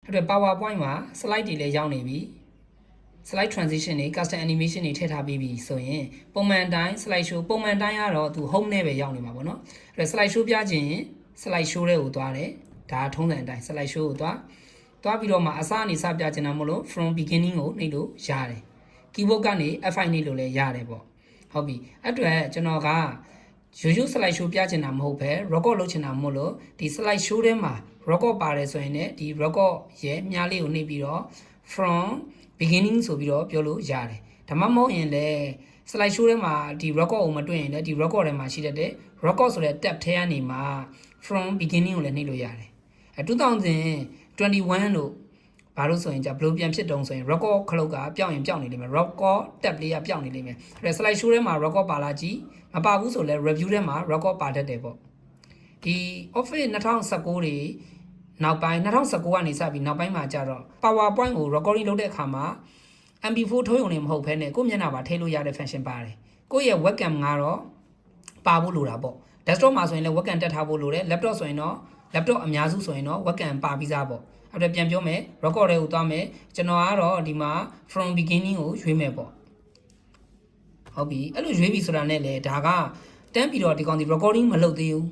အတွက် PowerPoint မှာ slide တွေလည်းရောက်နေပြီ slide transition တွေ custom animation တွေထည့်ထားပြီးပြီဆိုရင်ပုံမှန်တိုင်း slide show ပုံမှန်တိုင်းကတော့သူ home နဲ့ပဲရောက်နေမှာပေါ့နော်အဲ့တော့ slide show ပြခြင်း slide show တွေကိုသွားတယ်ဒါထုံးစံအတိုင်း slide show ကိုသွားပြီးတော့မှအစအနေစပြခြင်းတာမလို့ from beginning ကိုနှိပ်လို့ရတယ် keyboard ကနေ F5 နှိပ်လို့လည်းရတယ်ပေါ့ဟုတ်ပြီအဲ့အတွက်ကျွန်တော်ကရိုးရိုး slide show ပြခြင်းတာမဟုတ်ပဲ record လုပ်ချင်တာမဟုတ်လို့ဒီ slide show ထဲမှာ record ပါတယ်ဆိုရင်လည်းဒီ record ရဲ့မြားလေးကိုနှိပ်ပြီးတော့ from beginning ဆိုပြီးတော့ပြောလို့ရတယ်ဒါမှမဟုတ်ရင်လည်း slide show ထဲမှာဒီ record ကိုမတွေ့ရင်လည်းဒီ record ထဲမှာရှိတဲ့ record ဆိုတဲ့ tab ထဲကနေမှာ from beginning ကိုလည်းနှိပ်လို့ရတယ်2021လို့ဘာလို့ဆိုရင်じゃဘလို့ပြန်ဖြစ်တုံးဆိုရင် record ခလုတ်ကပျောက်ရင်ပျောက်နေလိမ့်မယ် record tab လေးကပျောက်နေလိမ့်မယ်အဲ့ဒါ slide show ထဲမှာ record ပါလာကြည့်မပါဘူးဆိုလဲ review ထဲမှာ record ပါတတ်တယ်ပေါ့ဒီ office 2019တွေနောက်ပိုင်း2019ကနေစပြီးနောက်ပိုင်းမှာကြတော့ PowerPoint ကို recording လုပ်တဲ့အခါမှာ MP4 ထုတ်ရုံနဲ့မဟုတ်ဘဲနဲ့ကိုယ့်မျက်နှာပါထည့်လို့ရတဲ့ function ပါတယ်ကိုယ့်ရဲ့ webcam ကတော့ပါဖို့လိုတာပေါ့ desktop မှာဆိုရင်လည်း webcam တက်ထားဖို့လိုတယ် laptop ဆိုရင်တော့ laptop အများစုဆိုရင်တော့ webcam ပါပြီးသားပေါ့အဲ့တော့ပြန်ပြောမယ် record တွေကိုသွားမယ်ကျွန်တော်ကတော့ဒီမှာ from beginning ကိုရွေးမယ်ပေါ့ဟုတ်ပြီအဲ့လိုရွေးပြီဆိုတာနဲ့လေဒါကတန်းပြီးတော့ဒီကောင်ဒီ recording မလုပ်သေးဘူး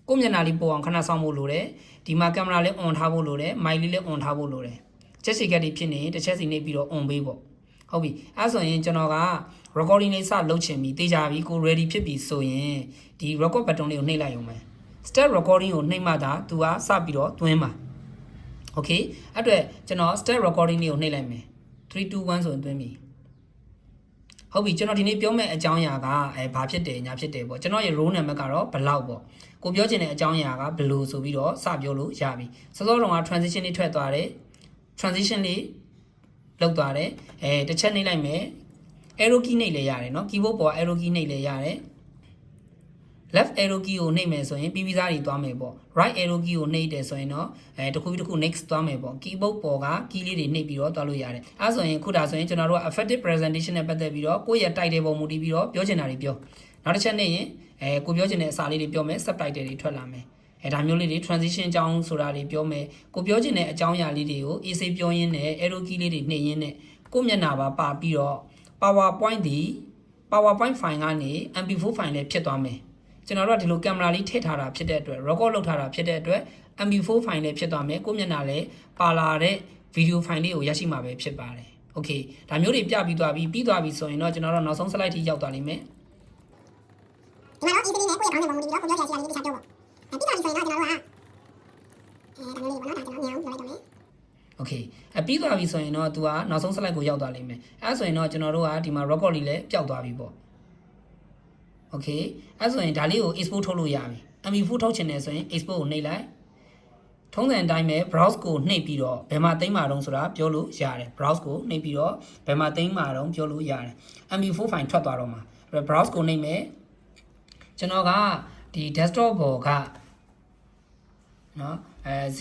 ကိုယ့်မျက်နှာလေးပို့အောင်ခဏဆောင်ဖို့လိုတယ်ဒီမှာကင်မရာလေး on ထားဖို့လိုတယ်မိုက်လေးလည်း on ထားဖို့လိုတယ်ချက်စီကတ်တွေဖြစ်နေတစ်ချက်စီနေပြီးတော့ on ပေးပေါ့ဟုတ်ပြီအဲ့ဆိုရင်ကျွန်တော်က recording လေးစလုပ်ချင်ပြီတေးကြပြီကို ready ဖြစ်ပြီဆိုရင်ဒီ record button လေးကိုနှိပ်လိုက်ရုံပဲ start recording ကိုနှိပ်မှသာသူကစပြီးတော့သွင်းမှာ okay အဲ့အတွက်ကျွန်တော် start recording လေးကိုနှိပ်လိုက်မယ်3 2 1ဆိုရင်သွင်းပြီဟုတ်ပြီကျွန်တော်ဒီနေ့ပြောမယ့်အကြောင်းအရာကဘာဖြစ်တယ်ညာဖြစ်တယ်ပေါ့ကျွန်တော်ရဲ့ role number ကတော့ဘလောက်ပေါ့ကိုပြောချင်တဲ့အကြောင်းအရာကဘယ်လိုဆိုပြီးတော့စပြောလို့ရပြီစောစောတုန်းက transition လေးထွက်သွားတယ် transition လေးလောက်သွားတယ်တစ်ချက်နှိပ်လိုက်မယ် arrow key နှိပ်လဲရတယ်เนาะ keyboard ပေါ် arrow key နှိပ်လဲရတယ် left arrow key ကိုနှိပ်မယ်ဆိုရင်ပြီးသားတွေသွားမယ်ပေါ့ right arrow key ကိုနှိပ်တယ်ဆိုရင်တော့တစ်ခုပြီးတစ်ခု next သွားမယ်ပေါ့ keyboard ပေါ်က key လေးတွေနှိပ်ပြီးတော့သွားလို့ရတယ်အဲဆိုရင်ခုဒါဆိုရင်ကျွန်တော်တို့က effective presentation နဲ့ပတ်သက်ပြီးတော့ကိုယ့်ရဲ့ title ပေါ်မူတည်ပြီးတော့ပြောချင်တာတွေပြောနောက်တစ်ချက်နေရင်ကိုပြောချင်တဲ့အစာလေးတွေပြောမယ် subtitle တွေထွက်လာမယ်ဒါမျိုးလေးတွေ transition အကြောင်းဆိုတာတွေပြောမယ်ကိုပြောချင်တဲ့အကြောင်းအရာလေးတွေကို easy ပြောရင်းနဲ့ arrow key လေးတွေနှိပ်ရင်းနဲ့ကိုမျက်နှာပါပြီးတော့ PowerPoint ဒီ PowerPoint file ကနေ MP4 file လေးဖြစ်သွားမယ်ကျွန်တော်တို့ကဒီလိုကင်မရာလေးထည့်ထားတာဖြစ်တဲ့အတွက် record လုပ်ထားတာဖြစ်တဲ့အတွက် MP4 file လေးဖြစ်သွားမယ်ကိုမျက်နှာလည်းပါလာတဲ့ video file လေးကိုရရှိမှာပဲဖြစ်ပါတယ် okay ဒါမျိုးတွေပြပြီးသွားပြီဆိုရင်တော့ကျွန်တော်တို့နောက်ဆုံး slide ထိရောက်သွားလိမ့်မယ်ဒီမှာတော့ easy နဲ့ကိုယ့်ရဲ့ခေါင်းထဲမှာမူတည်ပြီးတော့ကိုပြောချင်တဲ့အရာလေးတွေတခြားပြောပေါ့ပြီးသွားပြီဆိုရင်တော့ကျွန်တော်တို့ကဒါမျိုးလေးပေါ့နော်ဒါကျွန်တော်ညောင်းပြောလိုက်တော့မယ် okay ပြီးသွားပြီဆိုရင်တော့ तू ကနောက်ဆုံး slide ကိုရောက်သွားလိမ့်မယ်အဲဆိုရင်တော့ကျွန်တော်တို့ကဒီမှာ record လေးလည်းပျောက်သွားပြီပေါ့okay အဲဆိုရင်ဒါလေးကို export ထုတ်လို့ရပြီ MP4 ထုတ်ချင်တယ်ဆိုရင် export ကိုနှိပ်လိုက်ထုံးစံအတိုင်းပဲ browse ကိုနှိပ်ပြီးတော့ဘယ်မှာသိမ်းမှာတုံးဆိုတာပြောလို့ရတယ် browse ကိုနှိပ်ပြီးတော့ဘယ်မှာသိမ်းမှာတုံးပြောလို့ရတယ် MP4 file ထွက်သွားတော့မှာ browse ကိုနှိပ်မယ်ကျွန်တော်ကဒီ desktop ပေါ်ကနော်001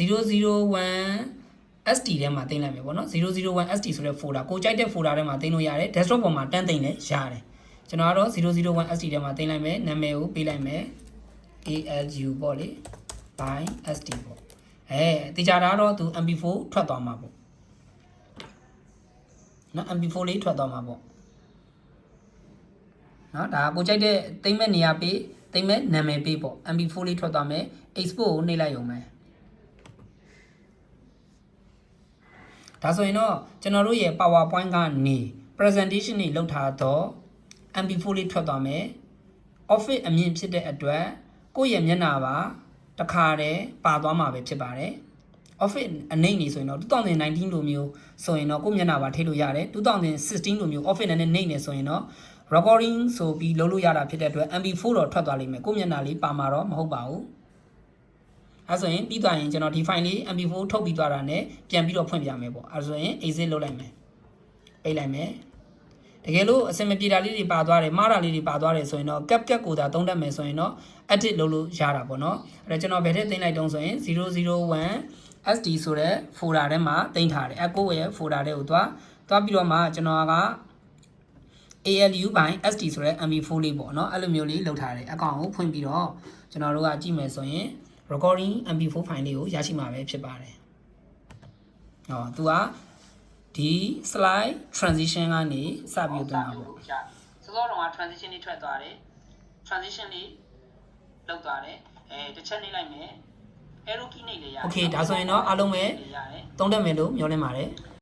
ST ထဲမှာသိမ်းလိုက်မယ်ပေါ့နော်001 ST ဆိုတဲ့ folder ကိုကြိုက်တဲ့ folder ထဲမှာသိမ်းလို့ရတယ် desktop ပေါ်မှာတန်းသိမ်းလည်းရတယ်ကျွန်တော်ကတော့001 ST ထဲမှာသိမ်းလိုက်မယ်နာမည်ကိုပေးလိုက်မယ် ALU ပေါ့လေ by ST ပေါ့တေချာတာတော့သူ MP4 ထွက်သွားမှာပေါ့နော် MP4 လေးထွက်သွားမှာပေါ့နော်ဒါကိုကြိုက်တဲ့သိမ်းမဲ့နေရာပေးသိမ်းမဲ့နာမည်ပေးပေါ့ MP4 လေးထွက်သွားမယ် export ကိုနှိပ်လိုက်ရုံပဲဒါဆိုရင်တော့ကျွန်တော်တို့ရဲ့ PowerPoint ကနေ presentation တွေလုပ်ထားတော့ MP4 လေးထွက်သွားမယ် Office အမြင့်ဖြစ်တဲ့အတွက်ကိုယ့်ရဲ့မျက်နှာပါတခါတည်းပါသွားမှာပဲဖြစ်ပါတယ် Office အနှိမ့်နေဆိုရင်တော့2019လိုမျိုးဆိုရင်တော့ကိုယ့်မျက်နှာပါထည့်လို့ရတယ်2016လိုမျိုး Office နဲ့နှိမ့်နေဆိုရင်တော့ recording ဆိုပြီးလုပ်လို့ရတာဖြစ်တဲ့အတွက် MP4 တော့ထွက်သွားလိမ့်မယ်ကိုယ့်မျက်နှာလေးပါမှာတော့မဟုတ်ပါဘူးအဲဆိုရင်ပြီးသွားရင်ကျွန်တော်ဒီ file လေး MP4 ထုတ်ပြီးသွားတာနဲ့ပြန်ပြီးတော့ဖွင့်ပြမယ်ပေါ့အဲဆိုရင် exit လုပ်လိုက်မယ်ပိတ်လိုက်မယ်တကယ်လို့အစင်မပြေတာလေးတွေပါသွားတယ်မှားတာလေးတွေပါသွားတယ်ဆိုရင်တော့ cap ကိုသာသုံးတတ်မယ်ဆိုရင်တော့ edit လုပ်လို့ရတာပေါ့နော်အဲ့တော့ကျွန်တော်ဘယ်ထည့်သိမ်းလိုက်တုံးဆိုရင်001 SD ဆိုတဲ့ folder ထဲမှာသိမ်းထားတယ်ကိုယ့်ရဲ့ folder ထဲကိုသွားပြီးတော့မှကျွန်တော်က ALU by SD ဆိုတဲ့ MP4 လေးပေါ့နော်အဲ့လိုမျိုးလေးလုပ်ထားတယ်အကောင့်ကိုဖွင့်ပြီးတော့ကျွန်တော်တို့ကကြည့်မယ်ဆိုရင် recording MP4 file လေးကိုရရှိမှာပဲဖြစ်ပါတယ် သူကဒီ slide transition ကနေစပြီးတော့မှာပေါ့စောစောတော့က transition လေးထွက်သွားတယ် transition လေးလောက်သွားတယ်တစ်ချက်နှိပ်လိုက်မယ် arrow key နှိပ်လေရတယ် okay ဒါဆိုရင်တော့အားလုံးပဲသုံးတတ်မယ်လို့မျှော်လင့်ပါတယ်